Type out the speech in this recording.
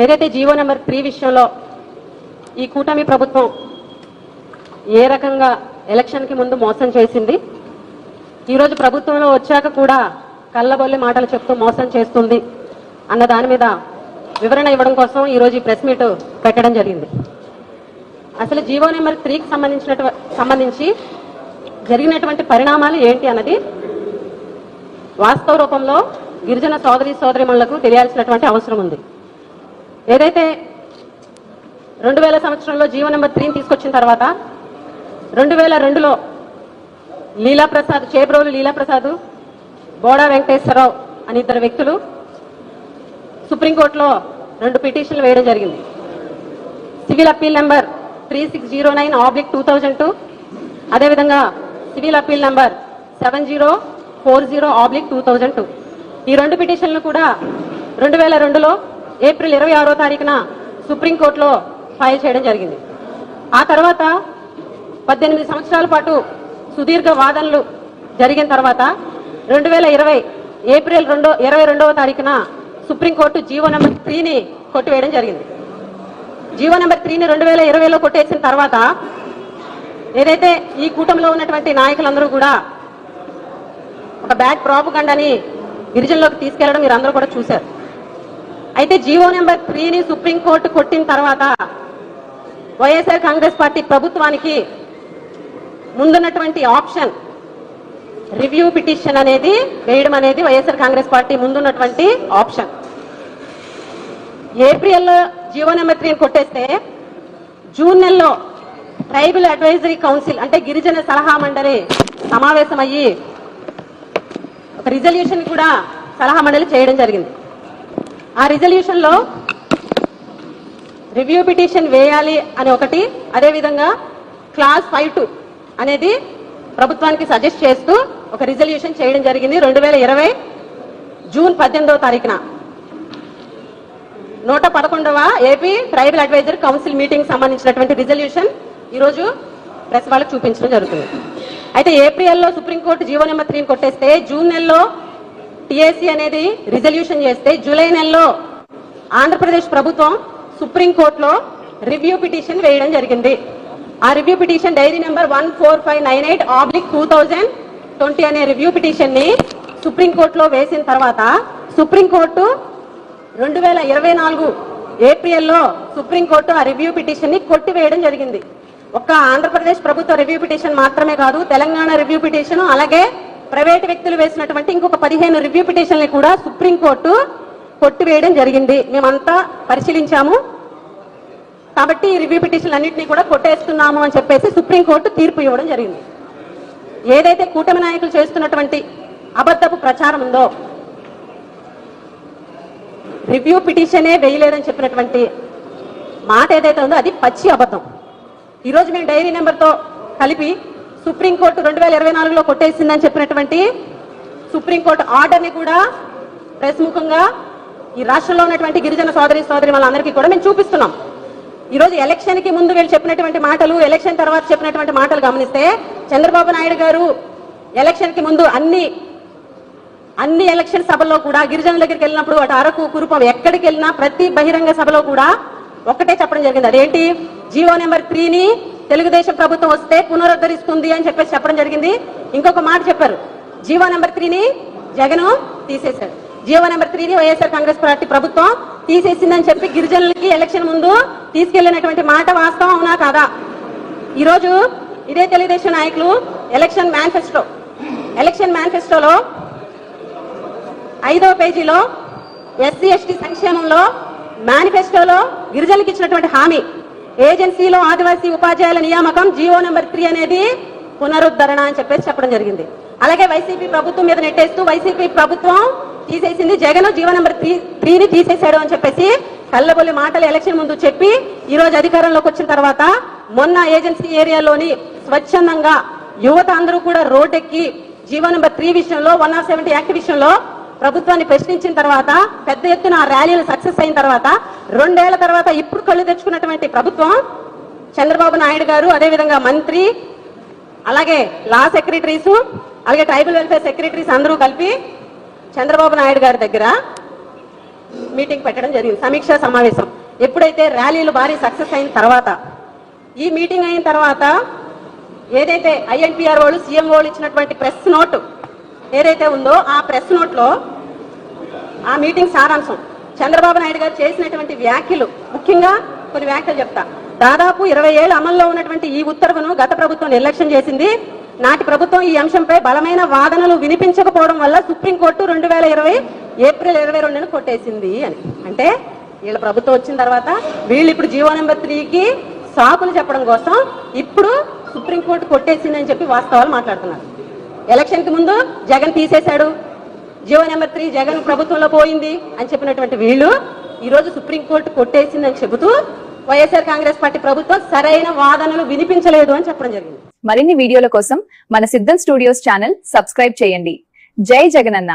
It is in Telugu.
ఏదైతే జీవో నెంబర్ 3 విషయంలో ఈ కూటమి ప్రభుత్వం ఏ రకంగా ఎలక్షన్కి ముందు మోసం చేసింది, ఈరోజు ప్రభుత్వంలో వచ్చాక కూడా కళ్ళబొల్లి మాటలు చెప్తూ మోసం చేస్తుంది అన్న దాని మీద వివరణ ఇవ్వడం కోసం ఈరోజు ఈ ప్రెస్ మీట్ పెట్టడం జరిగింది. అసలు జీవో నెంబర్ 3కి సంబంధించి జరిగినటువంటి పరిణామాలు ఏంటి అన్నది వాస్తవ రూపంలో గిరిజన సోదరీమణులకు తెలియాల్సినటువంటి అవసరం ఉంది. ఏదైతే 2000 సంవత్సరంలో జీవో నెంబర్ 3ని తీసుకొచ్చిన తర్వాత 2002లో చేబ్రోలు లీలాప్రసాద్, బోడా వెంకటేశ్వరరావు అని ఇద్దరు వ్యక్తులు సుప్రీంకోర్టులో 2 పిటిషన్లు వేయడం జరిగింది. సివిల్ అప్పీల్ నెంబర్ 3609/2002, అదేవిధంగా సివిల్ అప్పీల్ నెంబర్ 7040/2002. ఈ 2 పిటిషన్లు కూడా 2002లో ఏప్రిల్ 26వ తారీఖున సుప్రీంకోర్టులో ఫైల్ చేయడం జరిగింది. ఆ తర్వాత 18 సంవత్సరాల పాటు సుదీర్ఘ వాదనలు జరిగిన తర్వాత 2020 ఏప్రిల్ 22వ తారీఖున సుప్రీంకోర్టు జీవో నెంబర్ 3ని కొట్టివేయడం జరిగింది. జీవో నెంబర్ 3ని 2020లో కొట్టేసిన తర్వాత ఏదైతే ఈ కూటమిలో ఉన్నటువంటి నాయకులందరూ కూడా ఒక బ్యాడ్ ప్రాపగండాని గిరిజనులోకి తీసుకెళ్లడం మీరు అందరూ కూడా చూశారు. అయితే జీవో నెంబర్ 3ని సుప్రీంకోర్టు కొట్టిన తర్వాత వైఎస్ఆర్ కాంగ్రెస్ పార్టీ ప్రభుత్వానికి ముందున్నటువంటి ఆప్షన్ రివ్యూ పిటిషన్ అనేది వేయడం అనేది వైఎస్ఆర్ కాంగ్రెస్ పార్టీ ముందున్నటువంటి ఆప్షన్. ఏప్రిల్లో జీవో నెంబర్ 3ని కొట్టేస్తే జూన్ నెలలో ట్రైబల్ అడ్వైజరీ కౌన్సిల్ అంటే గిరిజన సలహా మండలి సమావేశమయ్యి ఒక రిజల్యూషన్ కూడా సలహా మండలి చేయడం జరిగింది. ఆ రిజల్యూషన్ లో రివ్యూ పిటిషన్ వేయాలి అని ఒకటి, అదేవిధంగా క్లాస్ 5(2) అనేది ప్రభుత్వానికి సజెస్ట్ చేస్తూ ఒక రిజల్యూషన్ చేయడం జరిగింది 2020 జూన్ 18వ తారీఖున 111వ AP tribal advisory council meeting సంబంధించినటువంటి రిజల్యూషన్ ఈరోజు ప్రెస్ వాళ్ళకు చూపించడం జరుగుతుంది. అయితే ఏప్రిల్లో సుప్రీంకోర్టు జీవో నెంబర్ 3ని కొట్టేస్తే జూన్ నెలలో టీఏసీ అనేది రిజల్యూషన్ చేస్తే జూలై నెలలో ఆంధ్రప్రదేశ్ ప్రభుత్వం సుప్రీంకోర్టులో రివ్యూ పిటిషన్ వేయడం జరిగింది. ఆ రివ్యూ పిటిషన్ డైరీ నెంబర్ 14598/2020 అనే రివ్యూ పిటిషన్ ని సుప్రీంకోర్టులో వేసిన తర్వాత సుప్రీంకోర్టు 2024 ఏప్రిల్లో సుప్రీంకోర్టు ఆ రివ్యూ పిటిషన్ ని కొట్టివేయడం జరిగింది. ఒక్క ఆంధ్రప్రదేశ్ ప్రభుత్వ రివ్యూ పిటిషన్ మాత్రమే కాదు, తెలంగాణ రివ్యూ పిటిషన్, అలాగే ప్రైవేట్ వ్యక్తులు వేసినటువంటి ఇంకొక 15 రివ్యూ పిటిషన్లు కూడా సుప్రీంకోర్టు కొట్టివేయడం జరిగింది. మేమంతా పరిశీలించాము కాబట్టి ఈ రివ్యూ పిటిషన్లు అన్నింటినీ కూడా కొట్టేస్తున్నాము అని చెప్పేసి సుప్రీంకోర్టు తీర్పు ఇవ్వడం జరిగింది. ఏదైతే కూటమి నాయకులు చేస్తున్నటువంటి అబద్ధపు ప్రచారం ఉందో, రివ్యూ పిటిషనే వేయలేదని చెప్పినటువంటి మాట ఏదైతే ఉందో అది పచ్చి అబద్ధం. ఈరోజు మేము డైరీ నెంబర్తో కలిపి సుప్రీంకోర్టు 2024లో కొట్టేసిందని చెప్పినటువంటి సుప్రీంకోర్టు ఆర్డర్ని కూడా ప్రెస్ ముఖంగా ఈ రాష్ట్రంలో ఉన్నటువంటి గిరిజన సోదరి వాళ్ళందరికీ కూడా మేము చూపిస్తున్నాం. ఈరోజు ఎలక్షన్ కి ముందు వీళ్ళు చెప్పినటువంటి మాటలు, ఎలక్షన్ తర్వాత చెప్పినటువంటి మాటలు గమనిస్తే చంద్రబాబు నాయుడు గారు ఎలక్షన్ కి ముందు అన్ని ఎలక్షన్ సభల్లో కూడా గిరిజనుల దగ్గరికి వెళ్ళినప్పుడు అటు అరకు, కురుపం ఎక్కడికి వెళ్ళినా ప్రతి బహిరంగ సభలో కూడా ఒక్కటే చెప్పడం జరిగింది. అదేంటి, జీవో నెంబర్ 3ని తెలుగుదేశం ప్రభుత్వం వస్తే పునరుద్ధరిస్తుంది అని చెప్పేసి చెప్పడం జరిగింది. ఇంకొక మాట చెప్పారు, జీవో నెంబర్ 3ని జగన్ తీసేశారు, జీవో నెంబర్ 3ని వైఎస్ఆర్ కాంగ్రెస్ పార్టీ ప్రభుత్వం తీసేసిందని చెప్పి గిరిజనులకి ఎలక్షన్ ముందు తీసుకెళ్లినటువంటి మాట వాస్తవం అవునా కాదా? ఈరోజు ఇదే తెలుగుదేశం నాయకులు ఎలక్షన్ మేనిఫెస్టోలో 5వ పేజీలో ఎస్సీ ఎస్టీ సంక్షేమంలో మేనిఫెస్టోలో గిరిజనులకు ఇచ్చినటువంటి హామీ ఏజెన్సీలో ఆదివాసీ ఉపాధ్యాయుల నియామకం జీవో నెంబర్ 3 అనేది పునరుద్ధరణ అని చెప్పేసి చెప్పడం జరిగింది. అలాగే వైసీపీ ప్రభుత్వం మీద నెట్టేస్తూ వైసీపీ ప్రభుత్వం తీసేసింది, జగన్ జీవో నెంబర్ 3ని తీసేశాడు అని చెప్పేసి కళ్ళబొల్లి మాటలు ఎలక్షన్ ముందు చెప్పి ఈరోజు అధికారంలోకి వచ్చిన తర్వాత మొన్న ఏజెన్సీ ఏరియాలోని స్వచ్ఛందంగా యువత అందరూ కూడా రోడ్డెక్కి జీవో నెంబర్ 3 విషయంలో 170 యాక్ట్ విషయంలో ప్రభుత్వాన్ని ప్రశ్నించిన తర్వాత పెద్ద ఎత్తున ఆ ర్యాలీలు సక్సెస్ అయిన తర్వాత 2 ఏళ్ల తర్వాత ఇప్పుడు కళ్ళు తెచ్చుకున్నటువంటి ప్రభుత్వం చంద్రబాబు నాయుడు గారు, అదేవిధంగా మంత్రి, అలాగే లా సెక్రటరీస్, అలాగే ట్రైబల్ వెల్ఫేర్ సెక్రటరీస్ అందరూ కలిపి చంద్రబాబు నాయుడు గారి దగ్గర మీటింగ్ పెట్టడం జరిగింది, సమీక్షా సమావేశం. ఎప్పుడైతే ర్యాలీలు భారీ సక్సెస్ అయిన తర్వాత, ఈ మీటింగ్ అయిన తర్వాత ఏదైతే ఐఎన్పిఆర్ వాళ్ళు సీఎం వాళ్ళు ఇచ్చినటువంటి ప్రెస్ నోట్ ఏదైతే ఉందో ఆ ప్రెస్ నోట్ లో ఆ మీటింగ్ సారాంశం, చంద్రబాబు నాయుడు గారు చేసినటువంటి వ్యాఖ్యలు, ముఖ్యంగా కొన్ని వ్యాఖ్యలు చెప్తా. దాదాపు 20 ఏళ్ల అమల్లో ఉన్నటువంటి ఈ ఉత్తర్వును గత ప్రభుత్వం నిర్లక్ష్యం చేసింది. నాటి ప్రభుత్వం ఈ అంశంపై బలమైన వాదనలు వినిపించకపోవడం వల్ల సుప్రీంకోర్టు 2020 ఏప్రిల్ 22న కొట్టేసింది అని. అంటే వీళ్ళ ప్రభుత్వం వచ్చిన తర్వాత వీళ్ళు ఇప్పుడు జీవో నెంబర్ 3కి సాకులు చెప్పడం కోసం ఇప్పుడు సుప్రీంకోర్టు కొట్టేసింది అని చెప్పి వాస్తవాలు మాట్లాడుతున్నారు. ఎలక్షన్ కి ముందు జగన్ తీసేశాడు, జీవో నెంబర్ 3 జగన్ ప్రభుత్వంలో పోయింది అని చెప్పినటువంటి వీళ్ళు ఈ రోజు సుప్రీంకోర్టు కొట్టేసిందని చెబుతూ వైఎస్ఆర్ కాంగ్రెస్ పార్టీ ప్రభుత్వం సరైన వాదనలు వినిపించలేదు అని చెప్పడం జరిగింది. మరిన్ని వీడియోల కోసం మన సిద్ధం స్టూడియోస్ ఛానల్ సబ్స్క్రైబ్ చేయండి. జై జగనన్న.